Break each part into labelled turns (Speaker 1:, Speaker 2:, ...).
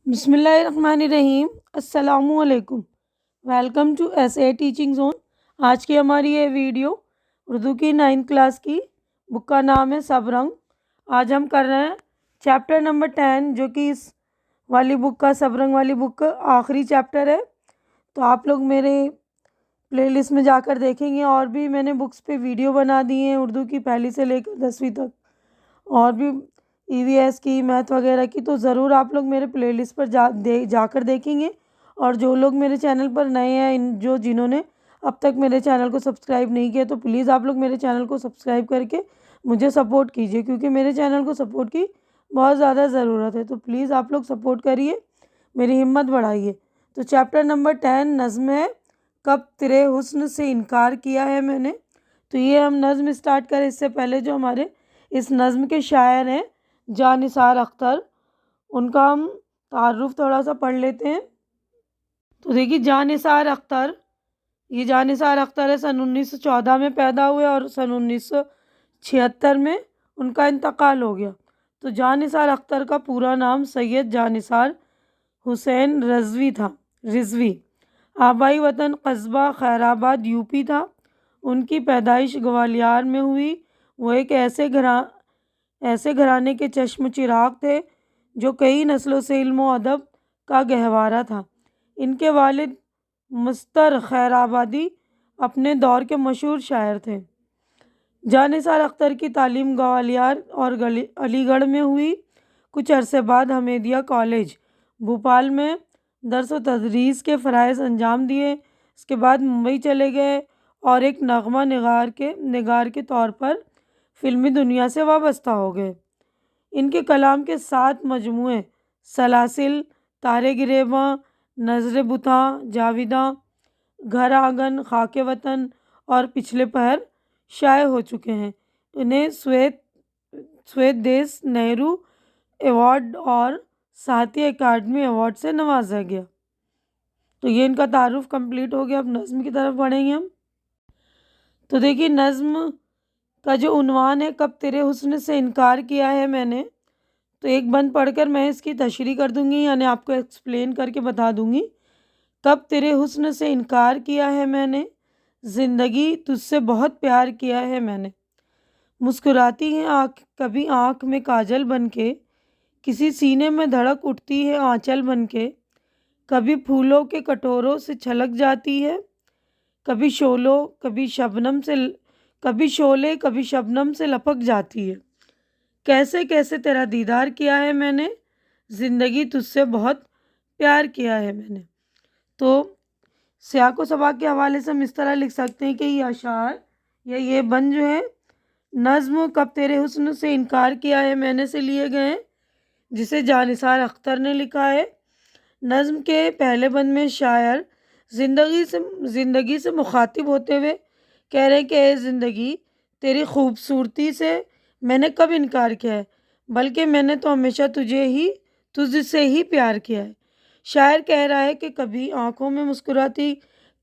Speaker 1: بسم اللہ الرحمن الرحیم۔ السلام علیکم، welcome to S A teaching zone. آج کی ہماری یہ ویڈیو اردو کی 9th کلاس کی بک کا نام ہے سب رنگ۔ آج ہم کر رہے ہیں چیپٹر نمبر 10، جو کہ اس والی بک کا سب رنگ والی بک کا آخری چیپٹر ہے۔ تو آپ لوگ میرے پلے لسٹ میں جا کر دیکھیں گے، اور بھی میں نے بکس پہ ویڈیو بنا دی ہیں اردو کی پہلی سے لے کر 10ویں تک، اور بھی ای وی ایس کی، میتھ وغیرہ کی۔ تو ضرور آپ لوگ میرے پلے لسٹ پر جا کر دیکھیں گے۔ اور جو لوگ میرے چینل پر نئے ہیں، جنہوں نے اب تک میرے چینل کو سبسکرائب نہیں کیا، تو پلیز آپ لوگ میرے چینل کو سبسکرائب کر کے مجھے سپورٹ کیجیے، کیونکہ میرے چینل کو سپورٹ کی بہت زیادہ ضرورت ہے۔ تو پلیز آپ لوگ سپورٹ کریے، میری ہمت بڑھائیے۔ تو چیپٹر نمبر 10 نظم ہے، کب تیرے حسن سے انکار کیا ہے میں نے۔ تو یہ ہم نظم اسٹارٹ کریں اس سے پہلے جو ہمارے اس نظم کے شاعر ہیں جاں نثار اختر، ان کا ہم تعارف تھوڑا سا پڑھ لیتے ہیں۔ تو دیکھیے جاں نثار اختر، یہ جاں نثار اختر ہے، سن 1914 میں پیدا ہوئے اور سن 1976 میں ان کا انتقال ہو گیا۔ تو جاں نثار اختر کا پورا نام سید جاں نثار حسین رضوی تھا۔ آبائی وطن قصبہ خیر آباد یو پی تھا۔ ان کی پیدائش گوالیار میں ہوئی۔ وہ ایک ایسے گھرانے کے چشم چراغ تھے جو کئی نسلوں سے علم و ادب کا گہوارہ تھا۔ ان کے والد مستر خیر آبادی اپنے دور کے مشہور شاعر تھے۔ جاں نثار اختر کی تعلیم گوالیار اور علی گڑھ میں ہوئی۔ کچھ عرصے بعد حمیدیہ کالج بھوپال میں درس و تدریس کے فرائض انجام دیے۔ اس کے بعد ممبئی چلے گئے اور ایک نغمہ نگار کے طور پر فلمی دنیا سے وابستہ ہو گئے۔ ان کے کلام کے 7 مجموعے سلاسل، تارے گریباں، نظر بتاں، جاویداں، گھر آنگن، خاک وطن اور پچھلے پہر شائع ہو چکے ہیں۔ انہیں سویت دیس نہرو ایوارڈ اور ساہتیہ اکیڈمی ایوارڈ سے نوازا گیا۔ تو یہ ان کا تعارف کمپلیٹ ہو گیا۔ اب نظم کی طرف بڑھیں گے ہم۔ تو دیکھیے نظم کا جو عنوان ہے، کب تیرے حسن سے انکار کیا ہے میں نے، تو ایک بند پڑھ کر میں اس کی تشریح کر دوں گی، یعنی آپ کو ایکسپلین کر کے بتا دوں گی۔ کب تیرے حسن سے انکار کیا ہے میں نے، زندگی تجھ سے بہت پیار کیا ہے میں نے۔ مسکراتی ہے کبھی آنکھ میں کاجل بن کے، کسی سینے میں دھڑک اٹھتی ہے آنچل بن کے، کبھی پھولوں کے کٹوروں سے چھلک جاتی ہے، کبھی شعلے کبھی شبنم سے لپک جاتی ہے۔ کیسے کیسے تیرا دیدار کیا ہے میں نے، زندگی تجھ سے بہت پیار کیا ہے میں نے۔ تو سیاق و سباق کے حوالے سے ہم اس طرح لکھ سکتے ہیں کہ یہ اشعار یا یہ بند جو ہے نظم کب تیرے حسن سے انکار کیا ہے میں نے سے لیے گئے ہیں، جسے جاں نثار اختر نے لکھا ہے۔ نظم کے پہلے بند میں شاعر زندگی سے مخاطب ہوتے ہوئے کہہ رہے کہ اے زندگی، تیری خوبصورتی سے میں نے کب انکار کیا ہے، بلکہ میں نے تو ہمیشہ تجھ سے ہی پیار کیا ہے۔ شاعر کہہ رہا ہے کہ کبھی آنکھوں میں مسکراتی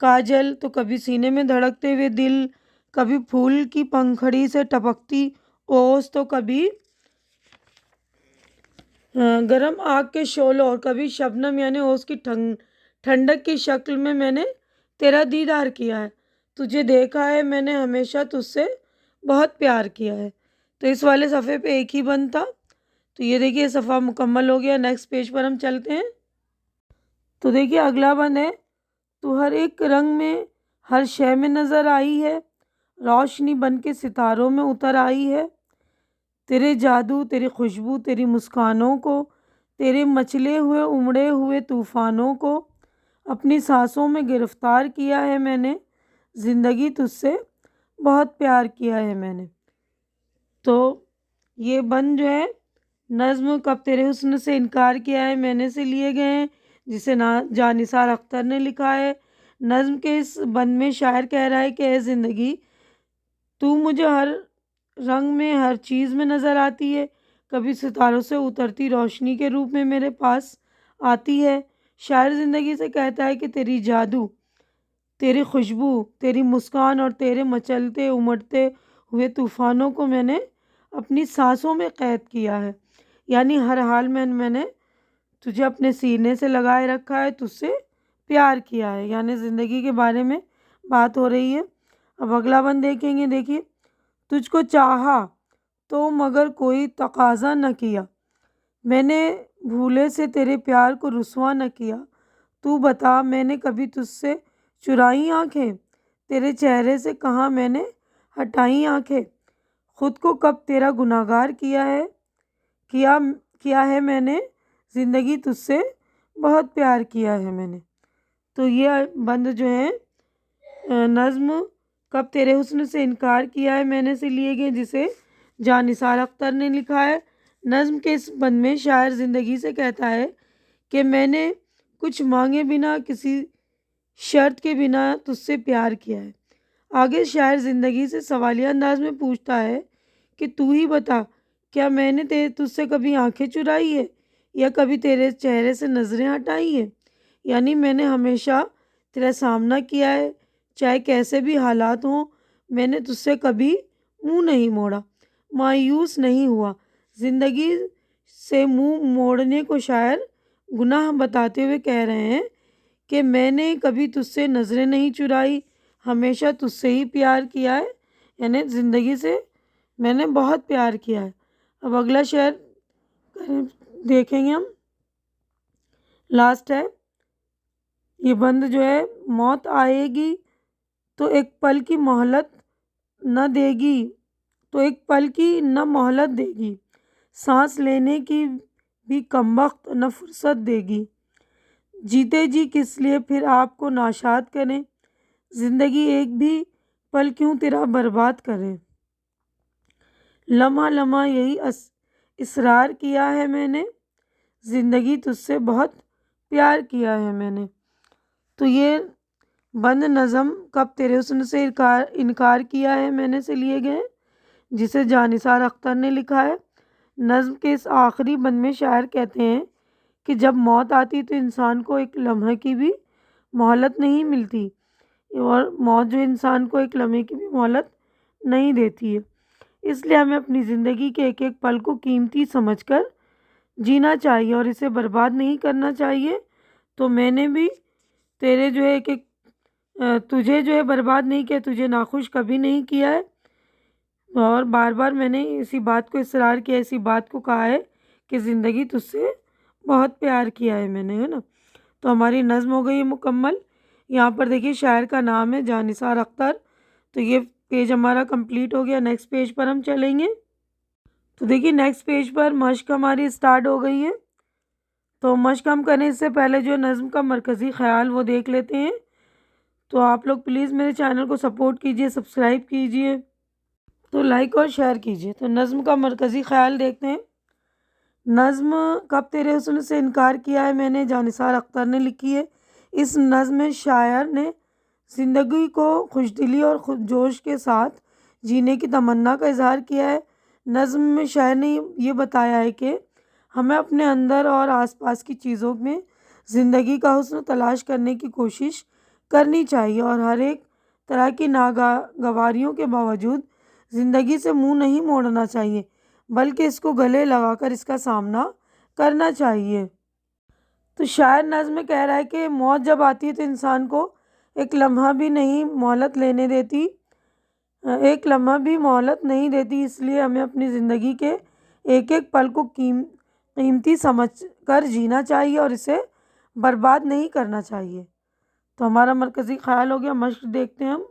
Speaker 1: کاجل، تو کبھی سینے میں دھڑکتے ہوئے دل، کبھی پھول کی پنکھڑی سے ٹپکتی اوس، تو کبھی گرم آگ کے شعلوں، اور کبھی شبنم یعنی اوس کی ٹھنڈک کی شکل میں نے تیرا دیدار کیا ہے۔ تجھے دیکھا ہے میں نے ہمیشہ تجھ سے بہت پیار کیا ہے۔ تو اس والے صفحے پہ ایک ہی بند تھا۔ تو یہ دیکھیے صفحہ مکمل ہو گیا۔ نیکسٹ پیج پر ہم چلتے ہیں۔ تو دیکھیے اگلا بند ہے، تو ہر ایک رنگ میں ہر شے میں نظر آئی ہے، روشنی بن کے ستاروں میں اتر آئی ہے۔ تیرے جادو، تیری خوشبو، تیری مسکانوں کو، تیرے مچلے ہوئے امڑے ہوئے طوفانوں کو اپنی سانسوں میں گرفتار کیا ہے میں نے، زندگی تجھ سے بہت پیار کیا ہے میں نے۔ تو یہ بند جو ہے نظم کب تیرے حسن سے انکار کیا ہے میں نے سے لیے گئے ہیں، جسے جاں نثار اختر نے لکھا ہے۔ نظم کے اس بند میں شاعر کہہ رہا ہے کہ اے زندگی، تو مجھے ہر رنگ میں ہر چیز میں نظر آتی ہے، کبھی ستاروں سے اترتی روشنی کے روپ میں میرے پاس آتی ہے۔ شاعر زندگی سے کہتا ہے کہ تیری جادو، تیری خوشبو، تیری مسکان اور تیرے مچلتے امڑتے ہوئے طوفانوں کو میں نے اپنی سانسوں میں قید کیا ہے، یعنی ہر حال میں نے تجھے اپنے سینے سے لگائے رکھا ہے، تجھ سے پیار کیا ہے، یعنی زندگی کے بارے میں بات ہو رہی ہے۔ اب اگلا بند دیکھیں گے، دیکھیے، تجھ کو چاہا تو مگر کوئی تقاضا نہ کیا، میں نے بھولے سے تیرے پیار کو رسوا نہ کیا، تو بتا میں نے کبھی تجھ سے چرائی آنکھیں، تیرے چہرے سے کہاں میں نے ہٹائی آنکھیں، خود کو کب تیرا گناہگار کیا ہے میں نے، زندگی تجھ سے بہت پیار کیا ہے میں نے۔ تو یہ بند جو ہے نظم کب تیرے حسن سے انکار کیا ہے میں نے سے لیے گئے، جسے جان نثار اختر نے لکھا ہے۔ نظم کے اس بند میں شاعر زندگی سے کہتا ہے کہ میں نے کچھ مانگے بنا، کسی شرط کے بنا تجھ سے پیار کیا ہے۔ آگے شاعر زندگی سے سوالیہ انداز میں پوچھتا ہے کہ تو ہی بتا، کیا میں نے تجھ سے کبھی آنکھیں چرائی ہے یا کبھی تیرے چہرے سے نظریں ہٹائی ہیں، یعنی میں نے ہمیشہ تیرا سامنا کیا ہے، چاہے کیسے بھی حالات ہوں، میں نے تجھ سے کبھی منہ نہیں موڑا، مایوس نہیں ہوا۔ زندگی سے منہ موڑنے کو شاعر گناہ بتاتے ہوئے کہہ رہے ہیں کہ میں نے کبھی تجھ سے نظریں نہیں چرائی، ہمیشہ تجھ سے ہی پیار کیا ہے، یعنی زندگی سے میں نے بہت پیار کیا ہے۔ اب اگلا شعر دیکھیں گے ہم، لاسٹ ہے یہ بند جو ہے، موت آئے گی تو ایک پل کی مہلت نہ دے گی، تو ایک پل کی نہ مہلت دے گی، سانس لینے کی بھی کم وقت نہ فرصت دے گی، جیتے جی کس لیے پھر آپ کو ناشاد کریں، زندگی ایک بھی پل کیوں تیرا برباد کریں، لمحہ لمحہ یہی اصرار کیا ہے میں نے، زندگی تجھ سے بہت پیار کیا ہے میں نے۔ تو یہ بند نظم کب تیرے حسن سے انکار کیا ہے میں نے سے لیے گئے، جسے جان نثار اختر نے لکھا ہے۔ نظم کے اس آخری بند میں شاعر کہتے ہیں کہ جب موت آتی تو انسان کو ایک لمحے کی بھی مہلت نہیں ملتی، اور موت جو انسان کو ایک لمحے کی بھی مہلت نہیں دیتی ہے، اس لیے ہمیں اپنی زندگی کے ایک ایک پل کو قیمتی سمجھ کر جینا چاہیے اور اسے برباد نہیں کرنا چاہیے۔ تو میں نے بھی تیرے جو ہے ایک ایک تجھے جو ہے برباد نہیں کیا، تجھے ناخوش کبھی نہیں کیا ہے، اور بار بار میں نے اسی بات کو اصرار کیا، اسی بات کو کہا ہے کہ زندگی تجھ سے بہت پیار کیا ہے میں نے، ہے نا۔ تو ہماری نظم ہو گئی مکمل۔ یہاں پر دیکھیے شاعر کا نام ہے جان نثار اختر۔ تو یہ پیج ہمارا کمپلیٹ ہو گیا، نیکسٹ پیج پر ہم چلیں گے۔ تو دیکھیے نیکسٹ پیج پر مشق ہماری اسٹارٹ ہو گئی ہے۔ تو مشق ہم کریں اس سے پہلے جو نظم کا مرکزی خیال وہ دیکھ لیتے ہیں۔ تو آپ لوگ پلیز میرے چینل کو سپورٹ کیجئے، سبسکرائب کیجئے، تو لائک اور شیئر کیجئے۔ تو نظم کا مرکزی خیال دیکھتے ہیں۔ نظم کب تیرے حسن سے انکار کیا ہے میں نے، جان نثار اختر نے لکھی ہے۔ اس نظم میں شاعر نے زندگی کو خوشدلی اور خود جوش کے ساتھ جینے کی تمنا کا اظہار کیا ہے۔ نظم میں شاعر نے یہ بتایا ہے کہ ہمیں اپنے اندر اور آس پاس کی چیزوں میں زندگی کا حسن تلاش کرنے کی کوشش کرنی چاہیے، اور ہر ایک طرح کی ناگواریوں کے باوجود زندگی سے منہ نہیں موڑنا چاہیے، بلکہ اس کو گلے لگا کر اس کا سامنا کرنا چاہیے۔ تو شاعر نظم میں کہہ رہا ہے کہ موت جب آتی ہے تو انسان کو ایک لمحہ بھی نہیں مہلت لینے دیتی، ایک لمحہ بھی مہلت نہیں دیتی، اس لیے ہمیں اپنی زندگی کے ایک ایک پل کو قیمتی سمجھ کر جینا چاہیے اور اسے برباد نہیں کرنا چاہیے۔ تو ہمارا مرکزی خیال ہو گیا۔ مشق دیکھتے ہیں ہم۔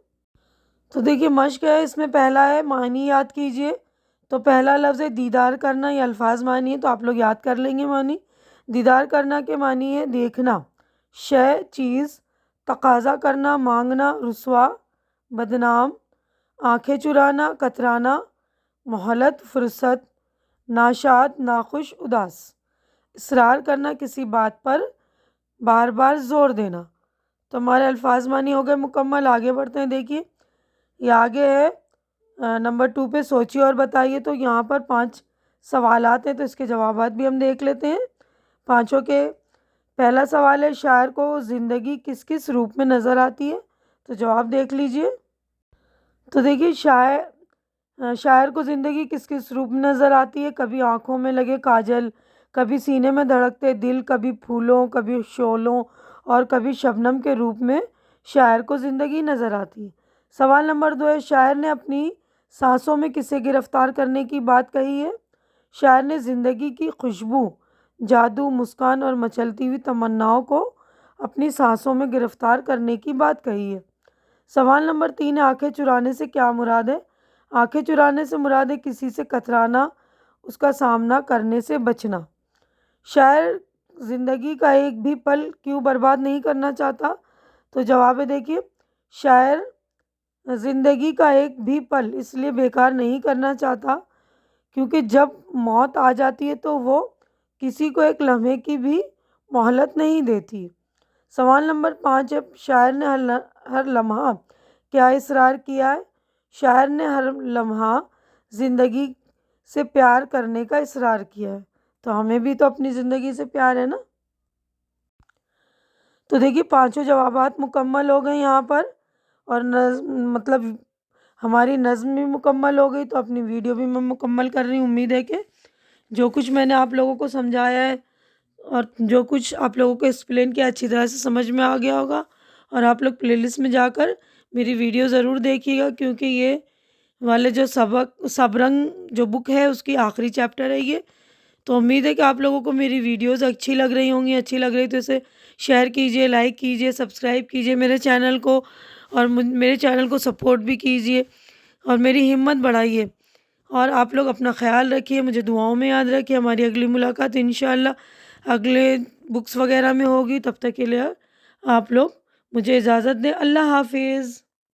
Speaker 1: تو دیکھیے مشق ہے، اس میں پہلا ہے معنی یاد کیجئے۔ تو پہلا لفظ ہے دیدار کرنا، یہ الفاظ معنی ہے تو آپ لوگ یاد کر لیں گے معنی۔ دیدار کرنا کے معنی ہے دیکھنا، شے چیز، تقاضا کرنا مانگنا، رسوا بدنام، آنکھیں چرانا کترانا، مہلت فرصت، ناشاد ناخوش اداس، اصرار کرنا کسی بات پر بار بار زور دینا۔ تو ہمارے الفاظ معنی ہو گئے مکمل۔ آگے بڑھتے ہیں۔ دیکھیے یہ آگے ہے نمبر 2 پہ سوچیے اور بتائیے۔ تو یہاں پر 5 سوالات ہیں تو اس کے جوابات بھی ہم دیکھ لیتے ہیں پانچوں کے۔ پہلا سوال ہے شاعر کو زندگی کس کس روپ میں نظر آتی ہے، تو جواب دیکھ لیجئے۔ تو دیکھیے شاعر کو زندگی کس کس روپ میں نظر آتی ہے، کبھی آنکھوں میں لگے کاجل، کبھی سینے میں دھڑکتے دل، کبھی پھولوں، کبھی شعلوں اور کبھی شبنم کے روپ میں شاعر کو زندگی نظر آتی ہے۔ سوال نمبر 2 ہے، شاعر نے اپنی سانسوں میں کسے گرفتار کرنے کی بات کہی ہے؟ شاعر نے زندگی کی خوشبو، جادو، مسکان اور مچلتی ہوئی تمناؤں کو اپنی سانسوں میں گرفتار کرنے کی بات کہی ہے۔ سوال نمبر 3 ہے، آنکھیں چرانے سے کیا مراد ہے؟ آنکھیں چرانے سے مراد ہے کسی سے کترانا، اس کا سامنا کرنے سے بچنا۔ شاعر زندگی کا ایک بھی پل کیوں برباد نہیں کرنا چاہتا؟ تو جواب ہے، دیکھیے، شاعر زندگی کا ایک بھی پل اس لیے بیکار نہیں کرنا چاہتا کیونکہ جب موت آ جاتی ہے تو وہ کسی کو ایک لمحے کی بھی مہلت نہیں دیتی۔ سوال نمبر 5 ہے، شاعر نے ہر لمحہ کیا اصرار کیا ہے؟ شاعر نے ہر لمحہ زندگی سے پیار کرنے کا اصرار کیا ہے، تو ہمیں بھی تو اپنی زندگی سے پیار ہے نا۔ تو دیکھیے 5 جوابات مکمل ہو گئے یہاں پر، اور مطلب ہماری نظم بھی مکمل ہو گئی، تو اپنی ویڈیو بھی میں مکمل کر رہی ہوں۔ امید ہے کہ جو کچھ میں نے آپ لوگوں کو سمجھایا ہے اور جو کچھ آپ لوگوں کو ایکسپلین کیا اچھی طرح سے سمجھ میں آ گیا ہوگا، اور آپ لوگ پلے لسٹ میں جا کر میری ویڈیو ضرور دیکھیے گا، کیونکہ یہ والے جو سب رنگ جو بک ہے اس کی آخری چیپٹر ہے یہ۔ تو امید ہے کہ آپ لوگوں کو میری ویڈیوز اچھی لگ رہی ہوں گی، اچھی لگ رہی تو اسے شیئر کیجئے، لائک کیجئے، سبسکرائب کیجئے میرے چینل کو، اور میرے چینل کو سپورٹ بھی کیجئے اور میری ہمت بڑھائیے۔ اور آپ لوگ اپنا خیال رکھیے، مجھے دعاؤں میں یاد رکھیے۔ ہماری اگلی ملاقات انشاءاللہ اگلے بکس وغیرہ میں ہوگی، تب تک کے لیے آپ لوگ مجھے اجازت دیں۔ اللہ حافظ۔